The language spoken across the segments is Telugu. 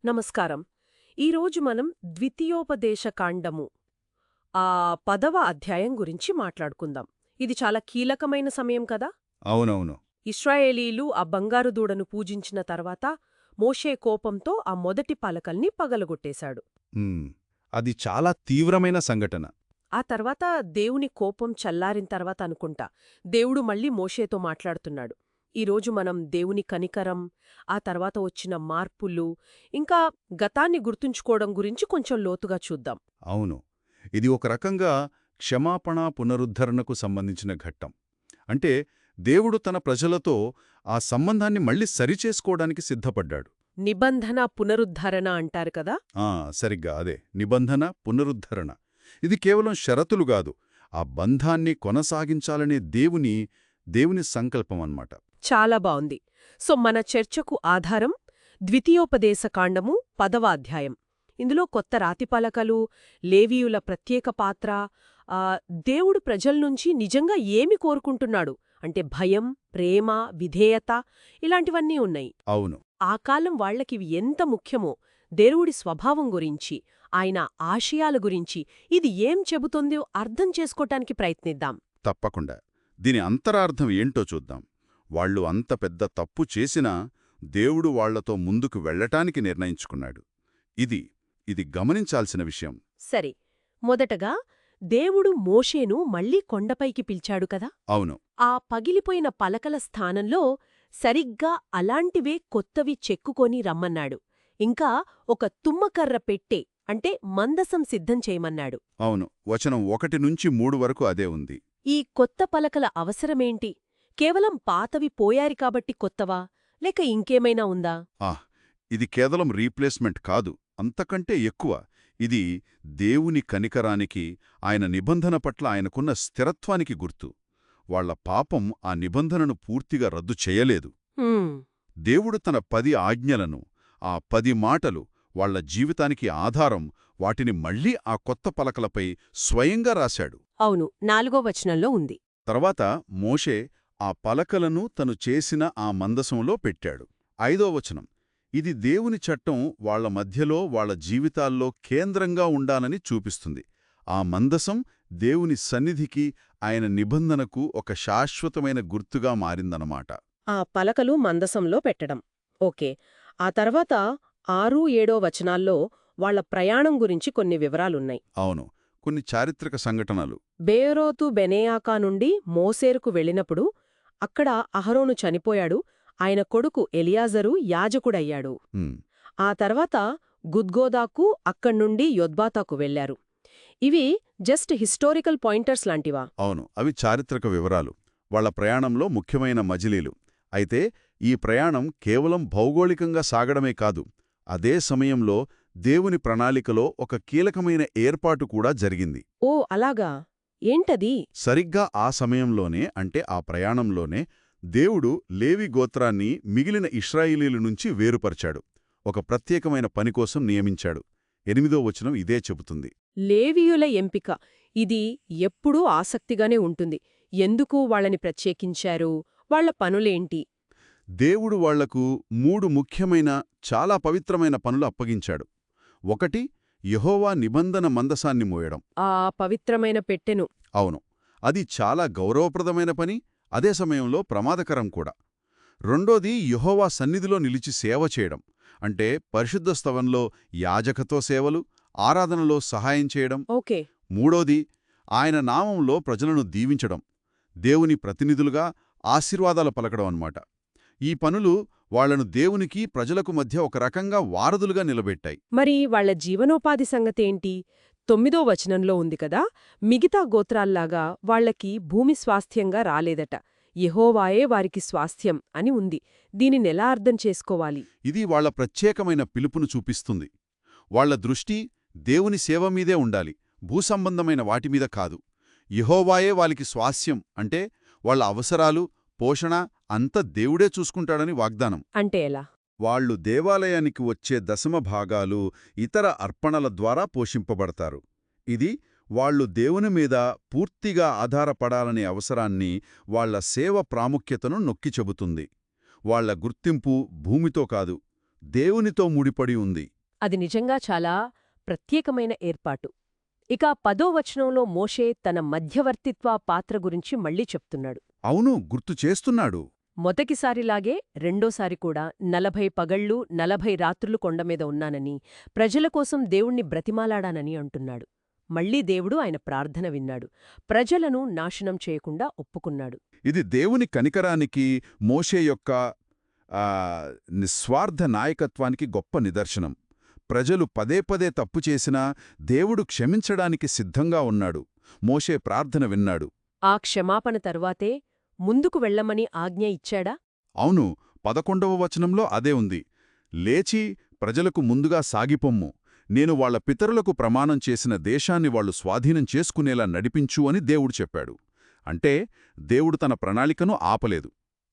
నమస్కారం. ఈరోజు మనం ద్వితీయోపదేశకాండము ఆ 10వ అధ్యాయం గురించి మాట్లాడుకుందాం. ఇది చాలా కీలకమైన సమయం కదా. అవునవును. ఇశ్రాయేలీలు ఆ బంగారు దూడను పూజించిన తర్వాత మోషే కోపంతో ఆ మొదటి పలకల్ని పగలగొట్టేశాడు. హ్మ్. అది చాలా తీవ్రమైన సంఘటన. ఆ తర్వాత దేవుని కోపం చల్లారిన తర్వాత అనుకుంటా దేవుడు మళ్ళీ మోషేతో మాట్లాడుతున్నాడు. ఈరోజు మనం దేవుని కనికరం, ఆ తర్వాత వచ్చిన మార్పులు, ఇంకా గతాన్ని గుర్తుంచుకోవడం గురించి కొంచెం లోతుగా చూద్దాం. అవును. ఇది ఒక రకంగా క్షమాపణ పునరుద్ధరణకు సంబంధించిన ఘట్టం. అంటే దేవుడు తన ప్రజలతో ఆ సంబంధాన్ని మళ్ళీ సరిచేసుకోవడానికి సిద్ధపడ్డాడు. నిబంధన పునరుద్ధరణ అంటారు కదా. సరిగ్గా అదే. నిబంధన పునరుద్ధరణ. ఇది కేవలం షరతులు గాదు. ఆ బంధాన్ని కొనసాగించాలనే దేవుని సంకల్పం అన్నమాట. చాలా బావుంది. సో మన చర్చకు ఆధారం ద్వితీయోపదేశకాండము 10వ అధ్యాయం. ఇందులో కొత్త రాతిపలకలు, లేవీయుల ప్రత్యేక పాత్ర, దేవుడు ప్రజల్నుంచి నిజంగా ఏమి కోరుకుంటున్నాడు అంటే భయం, ప్రేమ, విధేయత ఇలాంటివన్నీ ఉన్నాయి. అవును. ఆ కాలం వాళ్లకివి ఎంత ముఖ్యమో దేవుడి స్వభావం గురించి, ఆయన ఆశయాల గురించి ఇది ఏం చెబుతోందో అర్థం చేసుకోటానికి ప్రయత్నిద్దాం. తప్పకుండా. దీని అంతరార్థం ఏంటో చూద్దాం. వాళ్ళు అంత పెద్ద తప్పు చేసినా దేవుడు వాళ్లతో ముందుకు వెళ్లటానికి నిర్ణయించుకున్నాడు. ఇది గమనించాల్సిన విషయం. సరే, మొదటగా దేవుడు మోషేను మళ్లీ కొండపైకి పిలిచాడు కదా. అవును. ఆ పగిలిపోయిన పలకల స్థానంలో సరిగ్గా అలాంటివే కొత్తవి చెక్కుకొని రమ్మన్నాడు. ఇంకా ఒక తుమ్మకర్ర పెట్టె అంటే మందసం సిద్ధం చేయమన్నాడు. అవును. వచనం 1-3 వరకు అదే ఉంది. ఈ కొత్త పలకల అవసరమేంటి? కేవలం పాతవి పోయారి కాబట్టి కొత్తవా, లేక ఇంకేమైనా ఉందా? ఇది కేవలం రీప్లేస్మెంట్ కాదు, అంతకంటే ఎక్కువ. ఇది దేవుని కనికరానికి, ఆయన నిబంధన పట్ల ఆయనకున్న స్థిరత్వానికి గుర్తు. వాళ్ల పాపం ఆ నిబంధనను పూర్తిగా రద్దు చేయలేదు. దేవుడు తన 10 ఆజ్ఞలను, ఆ 10 మాటలు వాళ్ల జీవితానికి ఆధారం, వాటిని మళ్లీ ఆ కొత్త పలకలపై స్వయంగా రాశాడు. అవును, 4వ వచనంలో ఉంది. తర్వాత మోషే ఆ పలకలను తను చేసిన ఆ మందసంలో పెట్టాడు. 5వ వచనం. ఇది దేవుని చట్టం వాళ్ల మధ్యలో, వాళ్ల జీవితాల్లో కేంద్రంగా ఉండాలని చూపిస్తుంది. ఆ మందసం దేవుని సన్నిధికి, ఆయన నిబంధనకు ఒక శాశ్వతమైన గుర్తుగా మారిందన్నమాట. ఆ పలకలు మందసంలో పెట్టడం ఓకే. ఆ తర్వాత 6-7 వచనాల్లో వాళ్ల ప్రయాణం గురించి కొన్ని వివరాలున్నాయి. అవును. కొన్ని చారిత్రక సంఘటనలు. బేయోరోతు బెనేయాకా నుండి మోసేరుకు వెళ్ళినప్పుడు అక్కడ అహరోను చనిపోయాడు, ఆయన కొడుకు ఎలియాజరు యాజకుడయ్యాడు. ఆ తర్వాత గుద్గోదాకు, అక్కడ్నుండి యొద్బాతాకు వెళ్లారు. ఇవి జస్ట్ హిస్టారికల్ పాయింటర్స్ లాంటివా? అవును, అవి చారిత్రక వివరాలు, వాళ్ల ప్రయాణంలో ముఖ్యమైన మజిలీలు. అయితే ఈ ప్రయాణం కేవలం భౌగోళికంగా సాగడమే కాదు, అదే సమయంలో దేవుని ప్రణాళికలో ఒక కీలకమైన ఏర్పాటు కూడా జరిగింది. ఓ అలాగా, ఏంటది? సరిగ్గా ఆ సమయంలోనే, అంటే ఆ ప్రయాణంలోనే దేవుడు లేవి గోత్రాన్ని మిగిలిన ఇశ్రాయేలీల నుంచి వేరుపరిచాడు, ఒక ప్రత్యేకమైన పనికోసం నియమించాడు. 8వ వచనం ఇదే చెబుతుంది. లేవీయుల ఎంపిక ఇది ఎప్పుడూ ఆసక్తిగానే ఉంటుంది. ఎందుకు వాళ్ళని ప్రత్యేకించారు? వాళ్ల పనులేంటి? దేవుడు వాళ్లకు 3 ముఖ్యమైన, చాలా పవిత్రమైన పనులు అప్పగించాడు. 1. యెహోవా నిబంధన మందసాన్ని మోయడం. ఆ పవిత్రమైన పెట్టెను. అవును, అది చాలా గౌరవప్రదమైన పని, అదే సమయంలో ప్రమాదకరం కూడా. 2. యెహోవా సన్నిధిలో నిలిచి సేవ చేయడం, అంటే పరిశుద్ధ స్థలంలో యాజకత్వ సేవలు, ఆరాధనలో సహాయం చేయడం. ఓకే. 3. ఆయన నామంలో ప్రజలను దీవించడం, దేవుని ప్రతినిధులుగా ఆశీర్వాదాలు పలకడం అన్నమాట. ఈ పనులు వాళ్లను దేవునికి, ప్రజలకు మధ్య ఒక రకంగా వారధులుగా నిలబెట్టాయి. మరి వాళ్ల జీవనోపాధి సంగతేంటి? 9వ వచనంలో ఉంది కదా, మిగతా గోత్రాల్లాగా వాళ్లకి భూమి స్వాస్థ్యంగా రాలేదట, యెహోవాయే వారికి స్వాస్థ్యం అని ఉంది. దీనినెలా అర్థం చేసుకోవాలి? ఇది వాళ్ల ప్రత్యేకమైన పిలుపును చూపిస్తుంది. వాళ్ల దృష్టి దేవుని సేవ మీదే ఉండాలి, భూసంబంధమైన వాటిమీద కాదు. యెహోవాయే వారికి స్వాస్థ్యం అంటే వాళ్ల అవసరాలు, పోషణ అంతా దేవుడే చూసుకుంటాడని వాగ్దానం. అంటే ఎలా? వాళ్లు దేవాలయానికి వచ్చే దశమభాగాలు, ఇతర అర్పణల ద్వారా పోషింపబడతారు. ఇది వాళ్లు దేవుని మీద పూర్తిగా ఆధారపడాలనే అవసరాన్ని, వాళ్ల సేవ ప్రాముఖ్యతను నొక్కి చెబుతుంది. వాళ్ల గుర్తింపు భూమితో కాదు, దేవునితో ముడిపడి ఉంది. అది నిజంగా చాలా ప్రత్యేకమైన ఏర్పాటు. ఇక 10వ వచనంలో మోషే తన మధ్యవర్తిత్వ పాత్ర గురించి మళ్ళీ చెప్తున్నాడు. అవును, గుర్తు చేస్తున్నాడు. మొదటిసారిలాగే రెండోసారి కూడా 40 పగళ్లు 40 రాత్రులు కొండమీద ఉన్నానని, ప్రజల కోసం దేవుణ్ణి బ్రతిమాలాడానని అంటున్నాడు. మళ్లీ దేవుడు ఆయన ప్రార్థన విన్నాడు. ప్రజలను నాశనం చేయకుండా ఒప్పుకున్నాడు. ఇది దేవుని కనికరానికి, మోషే యొక్క నిస్వార్థ నాయకత్వానికి గొప్ప నిదర్శనం. ప్రజలు పదే పదే తప్పు చేసినా దేవుడు క్షమించడానికి సిద్ధంగా ఉన్నాడు. మోషే ప్రార్థన విన్నాడు. ఆ క్షమాపణ తరువాతే ముందుకు వెళ్లమని ఆజ్ఞ ఇచ్చాడా? అవును, 11వ వచనంలో అదే ఉంది. లేచి ప్రజలకు ముందుగా సాగిపొమ్ము, నేను వాళ్ల పితరులకు ప్రమాణం చేసిన దేశాన్ని వాళ్లు స్వాధీనం చేసుకునేలా నడిపించు అని దేవుడు చెప్పాడు. అంటే దేవుడు తన ప్రణాళికను ఆపలేదు.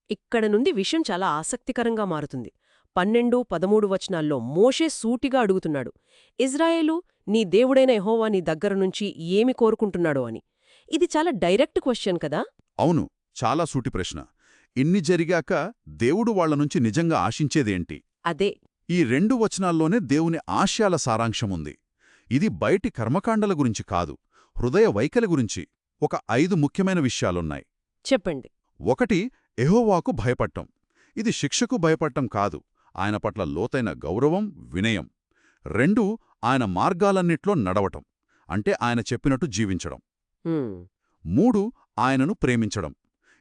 ఇక్కడ నుండి విషయం చాలా ఆసక్తికరంగా మారుతుంది. 12, 13 వచనాల్లో మోషే సూటిగా అడుగుతున్నాడు, ఇజ్రాయేలు, నీ దేవుడైన యెహోవా నీ దగ్గరనుంచి ఏమి కోరుకుంటున్నాడో అని. ఇది చాలా డైరెక్ట్ క్వశ్చన్ కదా? అవును, చాలా సూటి ప్రశ్న. ఇన్ని జరిగాక దేవుడు వాళ్లనుంచి నిజంగా ఆశించేదేంటి? అదే. ఈ 2 వచనాల్లోనే దేవుని ఆశయాల సారాంశముంది. ఇది బయటి కర్మకాండల గురించి కాదు, హృదయ వైఖరి గురించి. ఒక 5 ముఖ్యమైన విషయాలున్నాయి. చెప్పండి. 1, యెహోవాకు భయపడటం. ఇది శిక్షకు భయపడటం కాదు, ఆయన పట్ల లోతైన గౌరవం, వినయం. 2, ఆయన మార్గాలన్నిట్లో నడవటం, అంటే ఆయన చెప్పినట్టు జీవించడం. 3, ఆయనను ప్రేమించడం.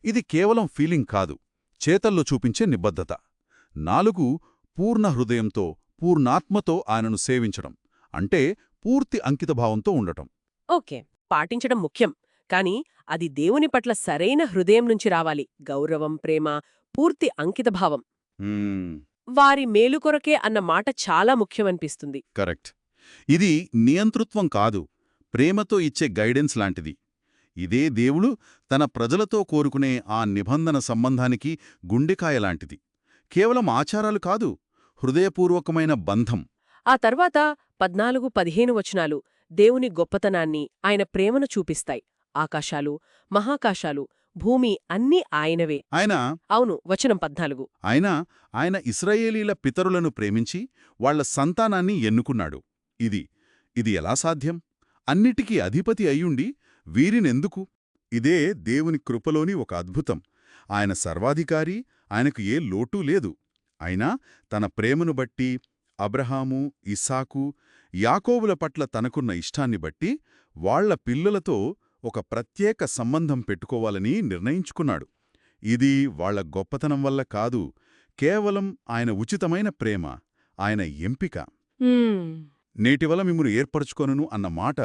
ఇది కేవలం ఫీలింగ్ కాదు, చేతల్లో చూపించే నిబద్ధత. 4, పూర్ణ హృదయంతో, పూర్ణాత్మతో ఆయనను సేవించడం, అంటే పూర్తి అంకితభావంతో ఉండటం. ఓకే, పాటించడం ముఖ్యం, కాని అది దేవుని పట్ల సరైన హృదయం నుంచి రావాలి. గౌరవం, ప్రేమ, పూర్తి అంకితభావం. వారి మేలు కొరకే అన్న మాట చాలా ముఖ్యమనిపిస్తుంది. కరెక్ట్. ఇది నియంతృత్వం కాదు, ప్రేమతో ఇచ్చే గైడెన్స్ లాంటిది. ఇదే దేవుడు తన ప్రజలతో కోరుకునే ఆ నిబంధన సంబంధానికి గుండెకాయలాంటిది. కేవలం ఆచారాలు కాదు, హృదయపూర్వకమైన బంధం. ఆ తర్వాత 14, 15 వచనాలు దేవుని గొప్పతనాన్ని, ఆయన ప్రేమను చూపిస్తాయి. ఆకాశాలు, మహాకాశాలు, భూమి అన్నీ ఆయనవే. అవును, వచనం 14. ఆయన ఇశ్రాయేలీల పితరులను ప్రేమించి వాళ్ల సంతానాన్ని ఎన్నుకున్నాడు. ఇది ఎలా సాధ్యం? అన్నిటికీ అధిపతి అయ్యుండి వీరినెందుకు? ఇదే దేవుని కృపలోని ఒక అద్భుతం. ఆయన సర్వాధికారి, ఆయనకు ఏ లోటూ లేదు. అయినా తన ప్రేమను బట్టి అబ్రహాము, ఇస్సాకు, యాకోబుల పట్ల తనకున్న ఇష్టాన్ని బట్టి వాళ్ల పిల్లలతో ఒక ప్రత్యేక సంబంధం పెట్టుకోవాలని నిర్ణయించుకున్నాడు. ఇది వాళ్ల గొప్పతనం వల్ల కాదు, కేవలం ఆయన ఉచితమైన ప్రేమ, ఆయన ఎంపిక. నేటివల్ల మిమ్మును ఏర్పరచుకొనును అన్న మాట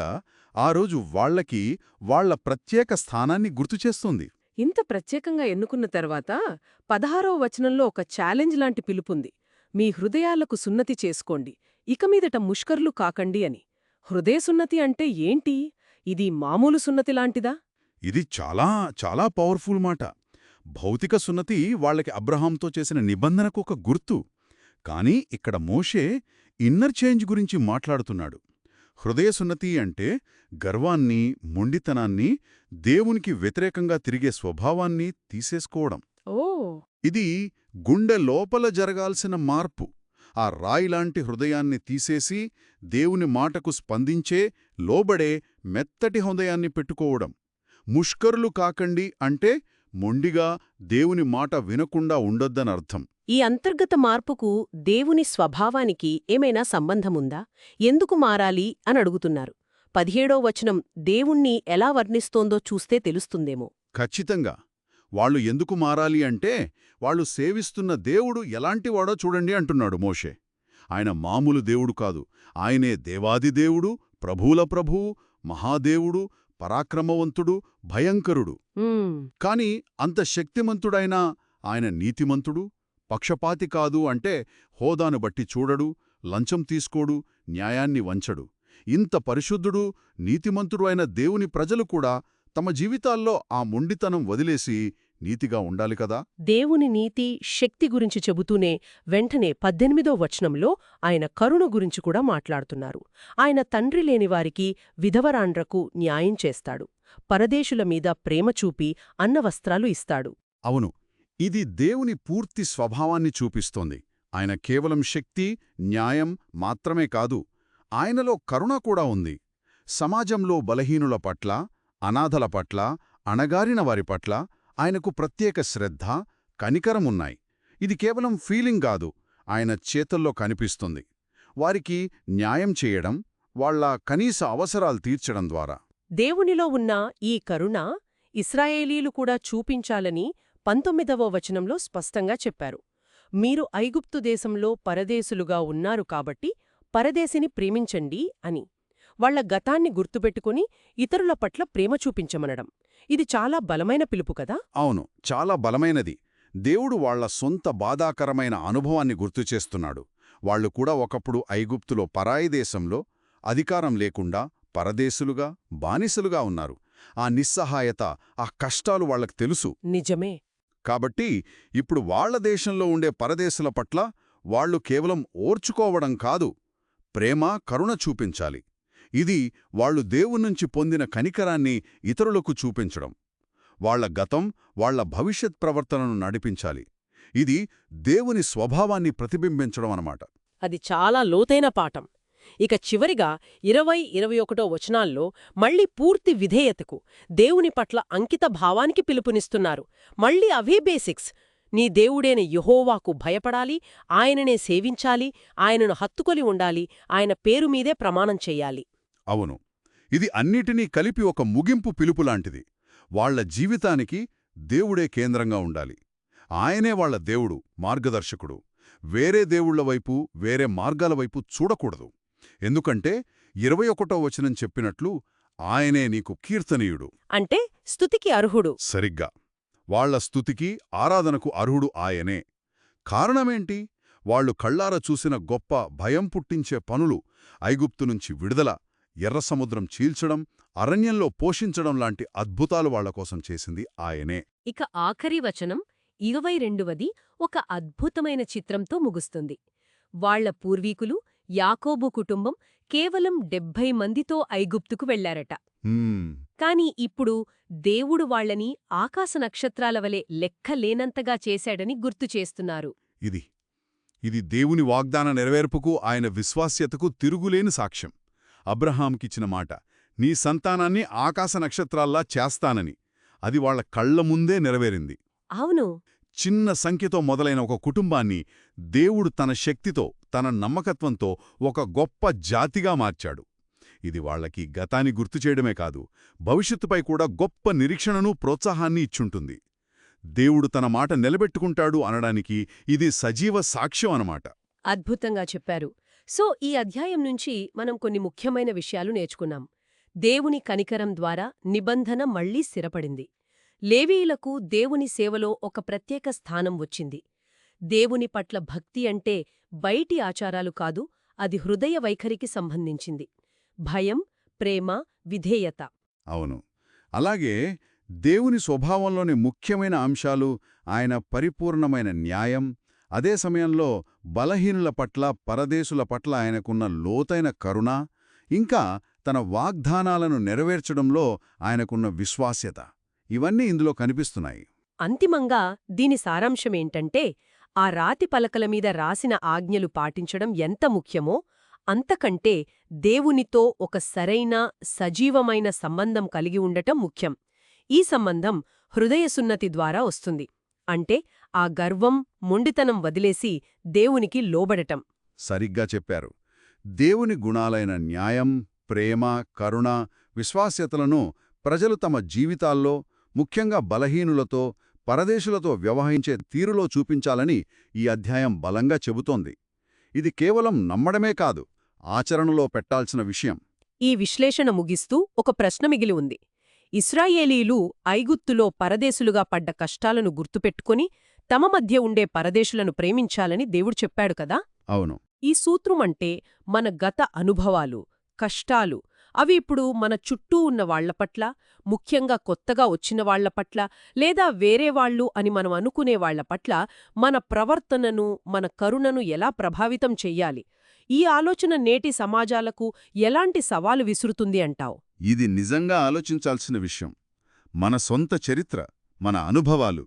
ఆ రోజు వాళ్లకి వాళ్ల ప్రత్యేక స్థానాన్ని గుర్తుచేస్తుంది. ఇంత ప్రత్యేకంగా ఎన్నుకున్న తర్వాత 16వ వచనంలో ఒక ఛాలెంజ్ లాంటి పిలుపుంది. మీ హృదయాలకు సున్నతి చేసుకోండి, ఇక మీదట ముష్కర్లు కాకండి అని. హృదయ సున్నతి అంటే ఏంటి? ఇది మామూలు సున్నతి లాంటిదా? ఇది చాలా చాలా పవర్ఫుల్ మాట. భౌతిక సున్నతి వాళ్లకి అబ్రహాంతో చేసిన నిబంధనకు ఒక గుర్తు. కాని ఇక్కడ మోషే ఇన్నర్ చేంజ్ గురించి మాట్లాడుతున్నాడు. హృదయ సున్నతి అంటే గర్వాన్ని, మొండితనాన్ని, దేవునికి వ్యతిరేకంగా తిరిగే స్వభావాన్ని తీసేసుకోవడం. ఇది గుండె లోపల జరగాల్సిన మార్పు. ఆ రాయిలాంటి హృదయాన్ని తీసేసి దేవుని మాటకు స్పందించే, లోబడే మెత్తటి హృదయాన్ని పెట్టుకోవడం. ముష్కరులు కాకండి అంటే మొండిగా దేవుని మాట వినకుండా ఉండొద్దనర్థం. ఈ అంతర్గత మార్పుకు దేవుని స్వభావానికి ఏమైనా సంబంధముందా? ఎందుకు మారాలి అని అడుగుతున్నారు. 17వ వచనం దేవుణ్ణి ఎలా వర్ణిస్తోందో చూస్తే తెలుస్తుందేమో. ఖచ్చితంగా. వాళ్ళు ఎందుకు మారాలి అంటే, వాళ్ళు సేవిస్తున్న దేవుడు ఎలాంటివాడో చూడండి అంటున్నాడు మోషే. ఆయన మామూలు దేవుడు కాదు, ఆయనే దేవాది దేవుడు, ప్రభువుల ప్రభువు, మహాదేవుడు, పరాక్రమవంతుడు, భయంకరుడు. కాని అంత శక్తిమంతుడైనా ఆయన నీతిమంతుడు, పక్షపాతి కాదు. అంటే హోదాను బట్టి చూడడు, లంచం తీసుకోడు, న్యాయాన్ని వంచడు. ఇంత పరిశుద్ధుడు, నీతిమంతుడు అయిన దేవుని ప్రజలు కూడా తమ జీవితాల్లో ఆ మొండితనం వదిలేసి నీతిగా ఉండాలి కదా. దేవుని నీతి, శక్తి గురించి చెబుతూనే వెంటనే 18వ వచనంలో ఆయన కరుణ గురించి కూడా మాట్లాడుతున్నారు. ఆయన తండ్రి లేని వారికి, విధవరాండ్రకు న్యాయం చేస్తాడు. పరదేశుల మీద ప్రేమ చూపి అన్నవస్త్రాలు ఇస్తాడు. అవును, ఇది దేవుని పూర్తి స్వభావాన్ని చూపిస్తోంది. ఆయన కేవలం శక్తి, న్యాయం మాత్రమే కాదు, ఆయనలో కరుణ కూడా ఉంది. సమాజంలో బలహీనుల పట్ల, అనాథల పట్ల, అణగారిన వారి పట్ల ఆయనకు ప్రత్యేక శ్రద్ధ, కనికరమున్నాయి. ఇది కేవలం ఫీలింగ్ కాదు, ఆయన చేతల్లో కనిపిస్తుంది. వారికి న్యాయం చేయడం, వాళ్ళ కనీస అవసరాలు తీర్చడం ద్వారా. దేవునిలో ఉన్న ఈ కరుణ ఇశ్రాయేలీలు కూడా చూపించాలని 19వ వచనంలో స్పష్టంగా చెప్పారు. మీరు ఐగుప్తు దేశంలో పరదేశులుగా ఉన్నారు కాబట్టి పరదేశిని ప్రేమించండి అని. వాళ్ల గతాన్ని గుర్తుపెట్టుకుని ఇతరుల పట్ల ప్రేమ చూపించమనడం. ఇది చాలా బలమైన పిలుపు కదా? అవును, చాలా బలమైనది. దేవుడు వాళ్ల సొంత బాధాకరమైన అనుభవాన్ని గుర్తుచేస్తున్నాడు. వాళ్లు కూడా ఒకప్పుడు ఐగుప్తులో పరాయి దేశంలో అధికారం లేకుండా పరదేశులుగా, బానిసలుగా ఉన్నారు. ఆ నిస్సహాయత, ఆ కష్టాలు వాళ్లకు తెలుసు. నిజమే. కాబట్టి ఇప్పుడు వాళ్ల దేశంలో ఉండే పరదేశుల పట్ల వాళ్లు కేవలం ఓర్చుకోవడం కాదు, ప్రేమ, కరుణ చూపించాలి. ఇది వాళ్లు దేవునుంచి పొందిన కనికరాన్ని ఇతరులకు చూపించడం. వాళ్ల గతం, వాళ్ల భవిష్యత్ ప్రవర్తనను నడిపించాలి. ఇది దేవుని స్వభావాన్ని ప్రతిబింబించడం అన్నమాట. అది చాలా లోతైన పాఠం. ఇక చివరిగా 20-21 వచనాల్లో మళ్లీ పూర్తి విధేయతకు, దేవుని పట్ల అంకిత భావానికి పిలుపునిస్తున్నారు. మళ్లీ అవే బేసిక్స్. నీ దేవుడైన యెహోవాకు భయపడాలి, ఆయననే సేవించాలి, ఆయనను హత్తుకొని ఉండాలి, ఆయన పేరు మీదే ప్రమాణం చెయ్యాలి. అవును, ఇది అన్నిటినీ కలిపి ఒక ముగింపు పిలుపులాంటిది. వాళ్ల జీవితానికి దేవుడే కేంద్రంగా ఉండాలి. ఆయనే వాళ్ల దేవుడు, మార్గదర్శకుడు. వేరే దేవుళ్ల వైపు, వేరే మార్గాల వైపు చూడకూడదు. ఎందుకంటే 21వ వచనం చెప్పినట్లు ఆయనే నీకు కీర్తనీయుడు, అంటే స్తుతికి అర్హుడు. సరిగ్గా వాళ్ల స్తుతికి, ఆరాధనకు అర్హుడు ఆయనే. కారణమేంటి? వాళ్లు కళ్ళారా చూసిన గొప్ప, భయం పుట్టించే పనులు, ఐగుప్తు నుంచి విడుదల, ఎర్రసముద్రం చీల్చడం, అరణ్యంలో పోషించడం లాంటి అద్భుతాలు వాళ్లకోసం చేసింది ఆయనే. ఇక ఆఖరి వచనం 22వది ఒక అద్భుతమైన చిత్రంతో ముగుస్తుంది. వాళ్ల పూర్వీకులు యాకోబు కుటుంబం కేవలం 70 మందితో ఐగుప్తుకు వెళ్లారట. కాని ఇప్పుడు దేవుడు వాళ్లని ఆకాశ నక్షత్రాల వలె లెక్కలేనంతగా చేశాడని గుర్తుచేస్తున్నారు. ఇది దేవుని వాగ్దాన నెరవేర్పుకు, ఆయన విశ్వాస్యతకు తిరుగులేని సాక్ష్యం. అబ్రహాంకిచ్చిన మాట, నీ సంతానాన్ని ఆకాశ నక్షత్రాల్లా చేస్తానని, అది వాళ్ల కళ్ల ముందే నెరవేరింది. అవును. చిన్న సంఖ్యతో మొదలైన ఒక కుటుంబాన్ని దేవుడు తన శక్తితో, తన నమ్మకత్వంతో ఒక గొప్ప జాతిగా మార్చాడు. ఇది వాళ్లకి గతాన్ని గుర్తుచేయడమే కాదు, భవిష్యత్తుపై కూడా గొప్ప నిరీక్షణను, ప్రోత్సాహాన్ని ఇచ్చుంటుంది. దేవుడు తన మాట నిలబెట్టుకుంటాడు అనడానికి ఇది సజీవ సాక్ష్యం అన్నమాట. అద్భుతంగా చెప్పారు. సో ఈ అధ్యాయం నుంచి మనం కొన్ని ముఖ్యమైన విషయాలు నేర్చుకున్నాం. దేవుని కనికరం ద్వారా నిబంధన మళ్లీ స్థిరపడింది. లేవీయులకు దేవుని సేవలో ఒక ప్రత్యేక స్థానం వచ్చింది. దేవుని పట్ల భక్తి అంటే బయటి ఆచారాలు కాదు, అది హృదయ వైఖరికి సంబంధించింది. భయం, ప్రేమ, విధేయత. అవును. అలాగే దేవుని స్వభావంలోని ముఖ్యమైన అంశాలు ఆయన పరిపూర్ణమైన న్యాయం, అదే సమయంలో బలహీనుల పట్ల, పరదేశుల పట్ల ఆయనకున్న లోతైన కరుణ, ఇంకా తన వాగ్దానాలను నెరవేర్చడంలో ఆయనకున్న విశ్వాస్యత, ఇవన్నీ ఇందులో కనిపిస్తున్నాయి. అంతిమంగా దీని సారాంశమేంటంటే, ఆ రాతి పలకల మీద రాసిన ఆజ్ఞలు పాటించడం ఎంత ముఖ్యమో, అంతకంటే దేవునితో ఒక సరైన, సజీవమైన సంబంధం కలిగి ఉండటం ముఖ్యం. ఈ సంబంధం హృదయసున్నతి ద్వారా వస్తుంది. అంటే ఆ గర్వం, మొండితనం వదిలేసి దేవునికి లోబడటం. సరిగ్గా చెప్పారు. దేవుని గుణాలైన న్యాయం, ప్రేమ, కరుణ, విశ్వాస్యతలను ప్రజలు తమ జీవితాల్లో, ముఖ్యంగా బలహీనులతో, పరదేశులతో వ్యవహరించే తీరులో చూపించాలని ఈ అధ్యాయం బలంగా చెబుతోంది. ఇది కేవలం నమ్మడమే కాదు, ఆచరణలో పెట్టాల్సిన విషయం. ఈ విశ్లేషణ ముగిస్తూ ఒక ప్రశ్న మిగిలి ఉంది. ఇశ్రాయేలీలు ఐగుప్తులో పరదేశులుగా పడ్డ కష్టాలను గుర్తుపెట్టుకుని తమ మధ్య ఉండే పరదేశులను ప్రేమించాలని దేవుడు చెప్పాడు కదా? అవును. ఈ సూత్రమంటే మన గత అనుభవాలు, కష్టాలు, అవి ఇప్పుడు మన చుట్టూ ఉన్న వాళ్ల పట్ల, ముఖ్యంగా కొత్తగా వచ్చిన వాళ్ల పట్ల, లేదా వేరే వాళ్ళు అని మనం అనుకునే వాళ్ల పట్ల మన ప్రవర్తనను, మన కరుణను ఎలా ప్రభావితం చెయ్యాలి? ఈ ఆలోచన నేటి సమాజాలకు ఎలాంటి సవాలు విసురుతుంది అంటావు? ఇది నిజంగా ఆలోచించాల్సిన విషయం. మన సొంత చరిత్ర, మన అనుభవాలు,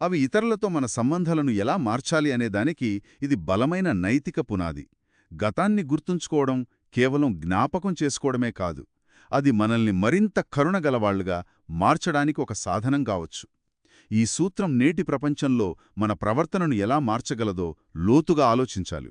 అవి ఇతరులతో మన సంబంధాలను ఎలా మార్చాలి అనేదానికి ఇది బలమైన నైతిక పునాది. గతాన్ని గుర్తుంచుకోవడం కేవలం జ్ఞాపకం చేసుకోవడమే కాదు, అది మనల్ని మరింత కరుణగలవాళ్లుగా మార్చడానికి ఒక సాధనం కావచ్చు. ఈ సూత్రం నేటి ప్రపంచంలో మన ప్రవర్తనను ఎలా మార్చగలదో లోతుగా ఆలోచించాలి.